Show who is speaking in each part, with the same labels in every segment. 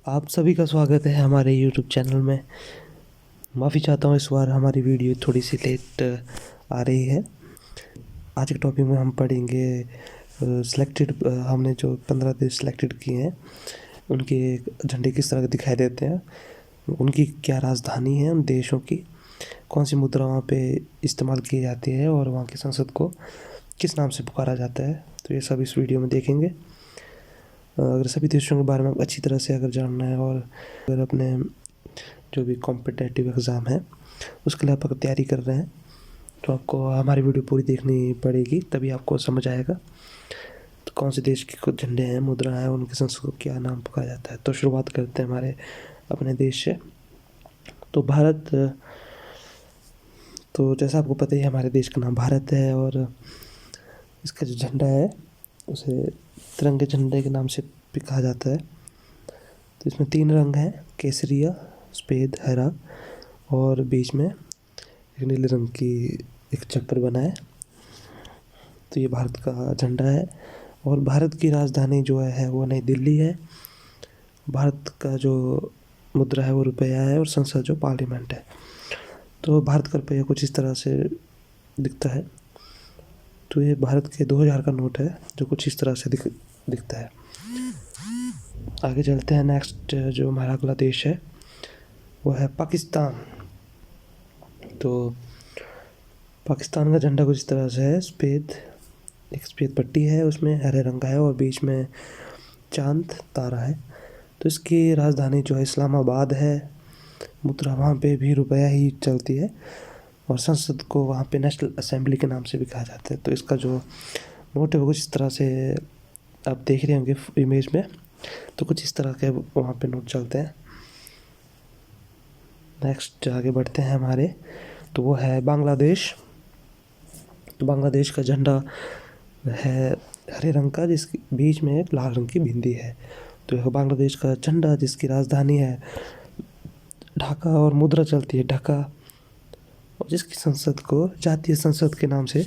Speaker 1: आप सभी का स्वागत है हमारे YouTube चैनल में। माफ़ी चाहता हूँ, इस बार हमारी वीडियो थोड़ी सी लेट आ रही है। आज के टॉपिक में हम पढ़ेंगे सिलेक्टेड हमने जो 15 देश सिलेक्टेड किए हैं उनके झंडे किस तरह के दिखाई देते हैं, उनकी क्या राजधानी है, उन देशों की कौन सी मुद्रा वहाँ पे इस्तेमाल की जाती है और वहाँ की संसद को किस नाम से पुकारा जाता है। तो ये सब इस वीडियो में देखेंगे। अगर सभी देशों के बारे में अच्छी तरह से अगर जानना है और अगर अपने जो भी कॉम्पिटिटिव एग्ज़ाम है उसके लिए आप अगर तैयारी कर रहे हैं तो आपको हमारी वीडियो पूरी देखनी पड़ेगी, तभी आपको समझ आएगा तो कौन से देश के कुछ झंडे हैं, मुद्रा है, उनके संसद को क्या नाम पुकारा जाता है। तो शुरुआत करते हैं हमारे अपने देश से। तो भारत, तो जैसा आपको पता ही है हमारे देश का नाम भारत है और इसका जो झंडा है उसे तिरंगे झंडे के नाम से भी कहा जाता है। तो इसमें 3 रंग हैं, केसरिया, सफ़ेद, हरा और बीच में एक नीले रंग की एक चक्कर बना है। तो ये भारत का झंडा है और भारत की राजधानी जो है वो नई दिल्ली है। भारत का जो मुद्रा है वो रुपया है और संसद जो पार्लियामेंट है। तो भारत का रुपया कुछ इस तरह से दिखता है। तो ये भारत के 2000 का नोट है जो कुछ इस तरह से दिखता है। आगे चलते हैं। नेक्स्ट जो हमारा अगला देश है वो है पाकिस्तान। तो पाकिस्तान का झंडा कुछ इस तरह से है, एक सफ़ेद पट्टी है, उसमें हरे रंग का है और बीच में चांद तारा है। तो इसकी राजधानी जो है इस्लामाबाद है। मुद्रा वहाँ पे भी रुपया ही चलती है और संसद को वहाँ पे नेशनल असेंबली के नाम से भी कहा जाता है। तो इसका जो नोट है वो कुछ इस तरह से आप देख रहे होंगे इमेज में। तो कुछ इस तरह के वहाँ पे नोट चलते हैं। नेक्स्ट आगे बढ़ते हैं हमारे, तो वो है बांग्लादेश। तो बांग्लादेश का झंडा है हरे रंग का जिसके बीच में एक लाल रंग की बिंदी है। तो यह बांग्लादेश का झंडा जिसकी राजधानी है ढाका और मुद्रा चलती है ढाका और जिसकी संसद को जातीय संसद के नाम से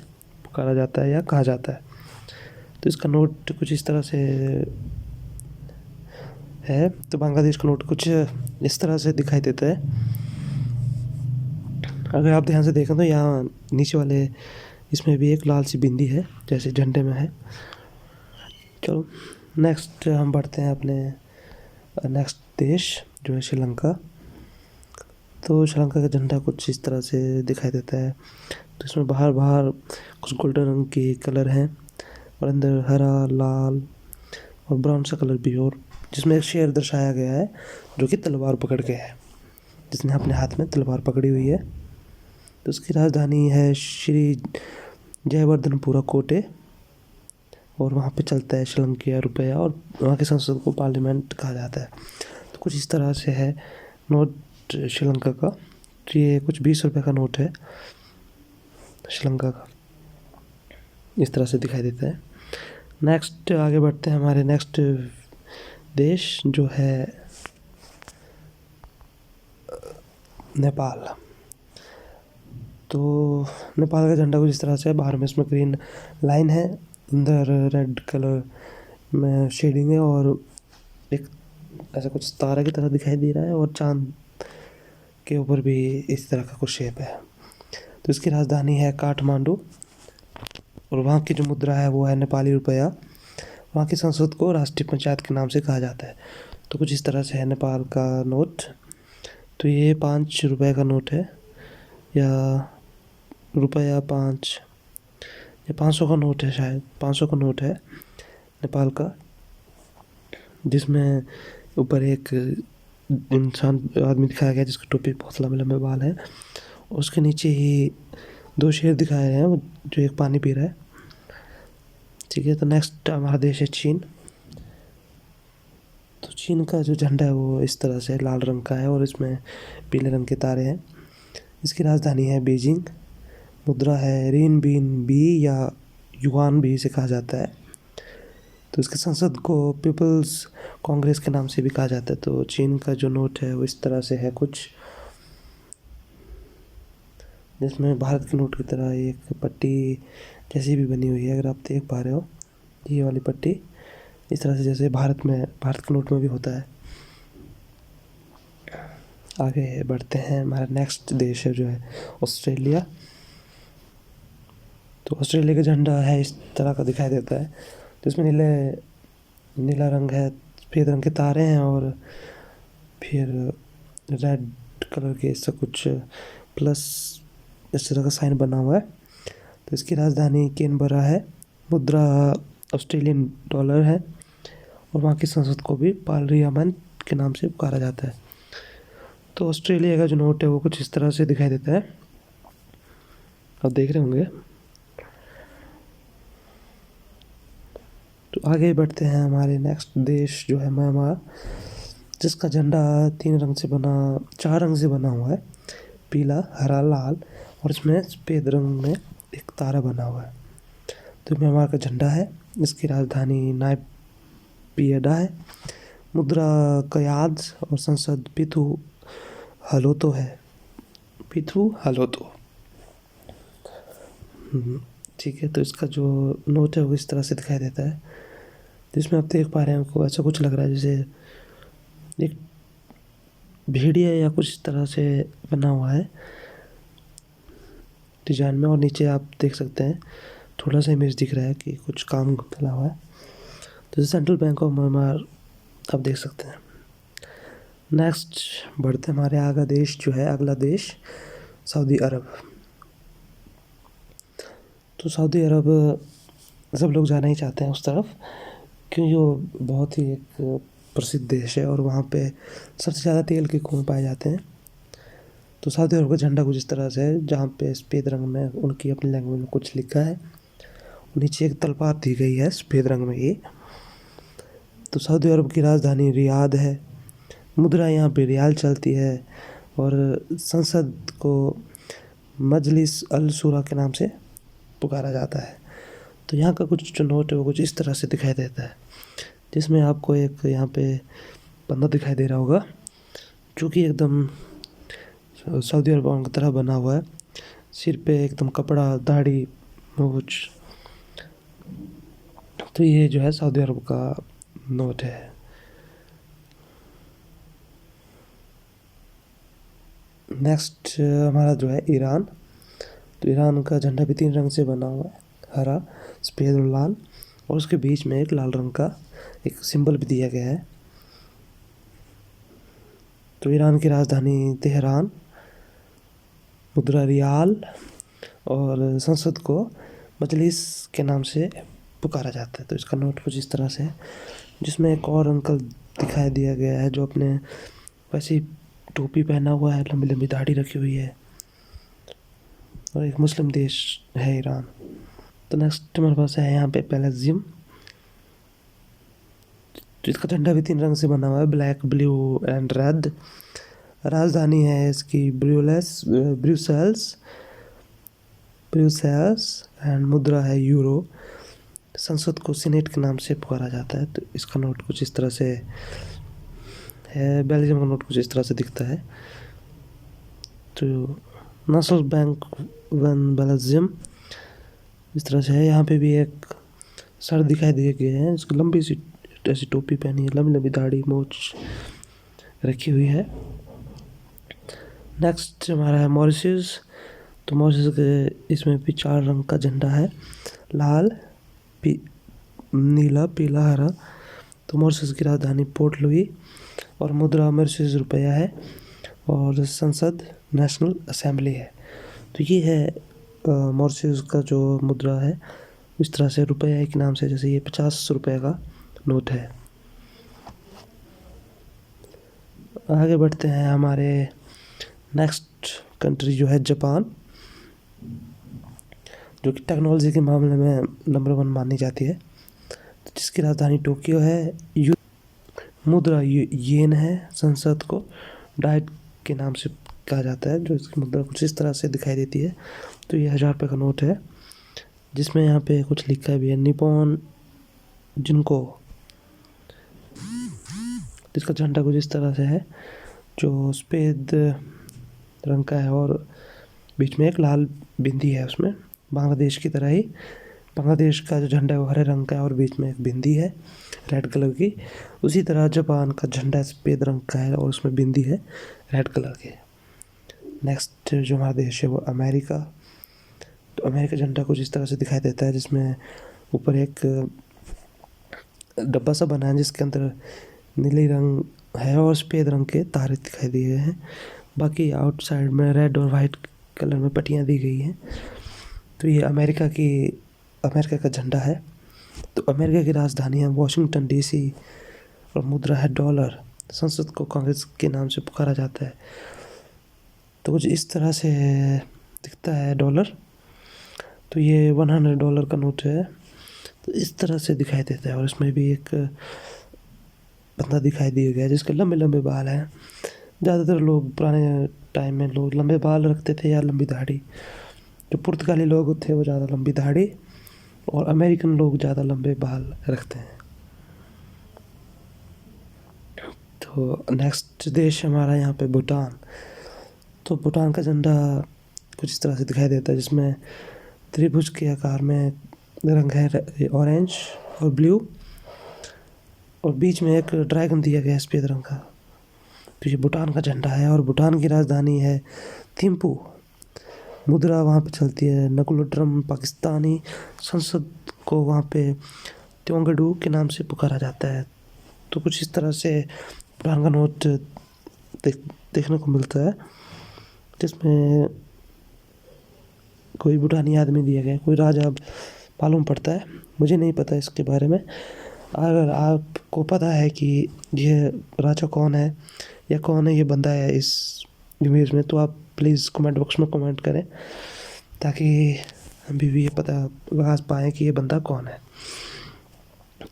Speaker 1: पुकारा जाता है या कहा जाता है। तो इसका नोट कुछ इस तरह से है। तो बांग्लादेश का नोट कुछ इस तरह से दिखाई देता है। अगर आप ध्यान से देखें तो यहाँ नीचे वाले इसमें भी एक लाल सी बिंदी है जैसे झंडे में है। चलो नेक्स्ट हम बढ़ते हैं अपने नेक्स्ट देश जो है श्रीलंका। तो श्रीलंका का झंडा कुछ इस तरह से दिखाई देता है। तो इसमें बाहर कुछ गोल्डन रंग के कलर हैं और अंदर हरा, लाल और ब्राउन सा कलर भी, और जिसमें एक शेर दर्शाया गया है जो कि तलवार पकड़ के है, जिसने अपने हाथ में तलवार पकड़ी हुई है। तो उसकी राजधानी है श्री जयवर्धनपुरा कोटे और वहाँ पे चलता है श्रीलंका रुपया और वहाँ की संसद को पार्लियामेंट कहा जाता है। तो कुछ इस तरह से है नोट श्रीलंका का। तो ये कुछ 20 रुपये का नोट है श्रीलंका का, इस तरह से दिखाई देता है। नेक्स्ट आगे बढ़ते हैं हमारे नेक्स्ट देश जो है नेपाल। तो नेपाल का झंडा कुछ इस तरह से है, बाहर में इसमें ग्रीन लाइन है, अंदर रेड कलर में शेडिंग है और एक ऐसा कुछ तारा की तरह दिखाई दे रहा है और चांद के ऊपर भी इस तरह का कुछ शेप है। तो इसकी राजधानी है काठमांडू और वहाँ की जो मुद्रा है वो है नेपाली रुपया। वहाँ की संसद को राष्ट्रीय पंचायत के नाम से कहा जाता है। तो कुछ इस तरह से है नेपाल का नोट। तो ये 5 रुपये का नोट है या रुपया 5 या 500 का नोट है, शायद 500 का नोट है नेपाल का, जिसमें ऊपर एक इंसान आदमी दिखाया गया जिसकी टोपी बहुत लंबे लंबे बाल हैं। उसके नीचे ही 2 शेर दिखाए गए हैं जो एक पानी पी रहा है। ठीक है, तो नेक्स्ट हमारा देश है चीन। तो चीन का जो झंडा है वो इस तरह से लाल रंग का है और इसमें पीले रंग के तारे हैं। इसकी राजधानी है बीजिंग। मुद्रा है रिन बीन बी या युआन भी इसे कहा जाता है। तो इसके संसद को पीपल्स कांग्रेस के नाम से भी कहा जाता है। तो चीन का जो नोट है वो इस तरह से है कुछ, जिसमें भारत के नोट की तरह एक पट्टी जैसी भी बनी हुई है। अगर आप देख पा रहे हो ये वाली पट्टी इस तरह से जैसे भारत के नोट में भी होता है। आगे बढ़ते हैं। हमारा नेक्स्ट देश है जो है ऑस्ट्रेलिया। तो ऑस्ट्रेलिया का झंडा है इस तरह का दिखाई देता है, जिसमें नीला रंग है, सफ़ेद रंग के तारे हैं और फिर रेड कलर के ऐसा कुछ प्लस इस तरह का साइन बना हुआ है। तो इसकी राजधानी कैनबरा है। मुद्रा ऑस्ट्रेलियन डॉलर है और वहाँ की संसद को भी पार्लियामेंट के नाम से पुकारा जाता है। तो ऑस्ट्रेलिया का जो नोट है वो कुछ इस तरह से दिखाई देता है, आप देख रहे होंगे। तो आगे बढ़ते हैं। हमारे नेक्स्ट देश जो है म्यांमार, जिसका झंडा चार रंग से बना हुआ है, पीला, हरा, लाल और इसमें सफ़ेद रंग में एक तारा बना हुआ है। तो म्यांमार का झंडा है। इसकी राजधानी नायपीयडा है। मुद्रा कयाद और संसद पिथु हलोतो है। ठीक है। तो इसका जो नोट है वो इस तरह से दिखाई देता है, जिसमें आप देख पा रहे हैं, आपको ऐसा कुछ लग रहा है जैसे एक भेड़िया या कुछ इस तरह से बना हुआ है डिजाइन में। और नीचे आप देख सकते हैं थोड़ा सा इमेज दिख रहा है कि कुछ काम फैला हुआ है। तो सेंट्रल बैंक ऑफ म्यांमार आप देख सकते हैं। नेक्स्ट बढ़ते हमारे अगला देश सऊदी अरब। तो सऊदी अरब सब लोग जाना ही चाहते हैं उस तरफ, क्योंकि वो बहुत ही एक प्रसिद्ध देश है और वहाँ पे सबसे ज़्यादा तेल के कुएं पाए जाते हैं। तो सऊदी अरब का झंडा कुछ इस तरह से है, जहाँ पे सफ़ेद रंग में उनकी अपनी लैंग्वेज में कुछ लिखा है, नीचे एक तलवार दी गई है सफ़ेद रंग में ये। तो सऊदी अरब की राजधानी रियाद है। मुद्रा यहाँ पे रियाल चलती है और संसद को मजलिस अल शूरा के नाम से पुकारा जाता है। तो यहाँ का कुछ जो नोट है वो कुछ इस तरह से दिखाई देता है, जिसमें आपको एक यहाँ पे बंदा दिखाई दे रहा होगा जो कि एकदम सऊदी अरब की तरह बना हुआ है, सिर पे एकदम कपड़ा, दाढ़ी, मूंछ। तो ये जो है सऊदी अरब का नोट है। नेक्स्ट हमारा जो है ईरान। तो ईरान का झंडा भी 3 रंग से बना हुआ है, हरा, सफ़ेद और लाल, और उसके बीच में एक लाल रंग का एक सिंबल भी दिया गया है। तो ईरान की राजधानी तेहरान, मुद्रा रियाल और संसद को मजलिस के नाम से पुकारा जाता है। तो इसका नोट कुछ इस तरह से है, जिसमें एक और अंकल दिखाई दिया गया है जो अपने वैसी टोपी पहना हुआ है, लंबी लंबी दाढ़ी रखी हुई है, और एक मुस्लिम देश है ईरान। तो नेक्स्ट हमारे पास है यहाँ पे बेल्जियम, जिसका झंडा भी 3 रंग से बना हुआ है, ब्लैक, ब्लू एंड रेड। राजधानी है इसकी ब्रुसेल्स एंड मुद्रा है यूरो। संसद को सीनेट के नाम से पुकारा जाता है। तो इसका नोट कुछ इस तरह से है, बेल्जियम का नोट कुछ इस तरह से दिखता है। तो नेशनल बैंक वन बेल्जियम इस तरह से है। यहाँ पे भी एक सर दिखाई दिए गए हैं, इसकी लंबी सी ऐसी टोपी पहनी है, लंबी लंबी दाढ़ी, मूंछ रखी हुई है। नेक्स्ट हमारा है मॉरिशस। तो मॉरिशस के इसमें भी 4 रंग का झंडा है, लाल, नीला, पीला, हरा। तो मॉरिशस की राजधानी पोर्ट लुई और मुद्रा मॉरिशस रुपया है और संसद नेशनल असेंबली है। तो ये है मॉरिशस का जो मुद्रा है, इस तरह से रुपया के नाम से, जैसे ये 50 रुपये का नोट है। आगे बढ़ते हैं। हमारे नेक्स्ट कंट्री जो है जापान, जो कि टेक्नोलॉजी के मामले में नंबर 1 मानी जाती है। तो जिसकी राजधानी टोक्यो है। मुद्रा येन है। संसद को डाइट के नाम से कहा जाता है, जो इसकी मुद्रा कुछ इस तरह से दिखाई देती है। तो ये 1000 रुपये का नोट है, जिसमें यहाँ पे कुछ लिखा भी है, निप्पॉन जिनको। जिसका झंडा कुछ इस तरह से है, जो सफ़ेद रंग का है और बीच में एक लाल बिंदी है, उसमें बांग्लादेश की तरह ही बांग्लादेश का जो झंडा है वो हरे रंग का है और बीच में एक बिंदी है रेड कलर की। उसी तरह जापान का झंडा सफ़ेद रंग का है और उसमें बिंदी है रेड कलर की। नेक्स्ट जो हमारा देश है वो अमेरिका। तो अमेरिका झंडा कुछ इस तरह से दिखाई देता है, जिसमें ऊपर एक डब्बा सा बना है जिसके अंदर नीले रंग है और सफ़ेद रंग के तारे दिखाई दिए गए हैं। बाकी आउटसाइड में रेड और वाइट कलर में पट्टियाँ दी गई हैं। तो ये अमेरिका का झंडा है। तो अमेरिका की राजधानी है वॉशिंगटन डीसी और मुद्रा है डॉलर। संसद को कांग्रेस के नाम से पुकारा जाता है। तो कुछ इस तरह से दिखता है डॉलर। तो ये $100 का नोट है। तो इस तरह से दिखाई देता है और इसमें भी एक बंदा दिखाई दिया गया है जिसके लंबे लंबे बाल हैं। ज़्यादातर लोग पुराने टाइम में लोग लंबे बाल रखते थे या लंबी दाढ़ी। जो पुर्तगाली लोग थे वो ज़्यादा लंबी दाढ़ी और अमेरिकन लोग ज़्यादा लंबे बाल रखते हैं। तो नेक्स्ट देश हमारा यहाँ पे भूटान। तो भूटान का झंडा कुछ इस तरह से दिखाई देता है, जिसमें त्रिभुज के आकार में रंग है ऑरेंज और ब्लू और बीच में एक ड्रैगन दिया गया है सफ़ेद रंग का। तो ये भूटान का झंडा है और भूटान की राजधानी है थिम्पू। मुद्रा वहाँ पे चलती है नकुलोड्रम। पाकिस्तानी संसद को वहाँ पे त्योंगडू के नाम से पुकारा जाता है। तो कुछ इस तरह से भूटान का नोट देखने को मिलता है, जिसमें कोई भूटानी आदमी दिया गया है, कोई राजा मालूम पड़ता है। मुझे नहीं पता इसके बारे में। अगर आपको पता है कि ये राजा कौन है या कौन है ये बंदा है इस इमेज में, तो आप प्लीज़ कमेंट बॉक्स में कमेंट करें ताकि हम भी ये पता लगा पाएँ कि ये बंदा कौन है।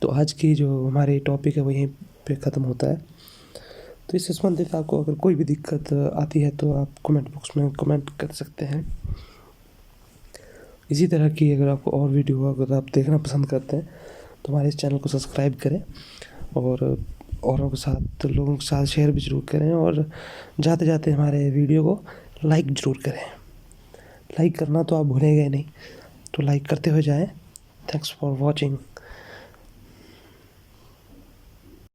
Speaker 1: तो आज की जो हमारी टॉपिक है वो यहीं पे ख़त्म होता है। तो इससे संबंधित आपको अगर कोई भी दिक्कत आती है तो आप कमेंट बॉक्स में कमेंट कर सकते हैं। इसी तरह की अगर आपको और वीडियो अगर आप देखना पसंद करते हैं तो हमारे इस चैनल को सब्सक्राइब करें और औरों के साथ लोगों के साथ शेयर भी ज़रूर करें और जाते जाते हमारे वीडियो को लाइक ज़रूर करें। लाइक करना तो आप भूलेंगे नहीं, तो लाइक करते हुए जाएं। Thanks for watching.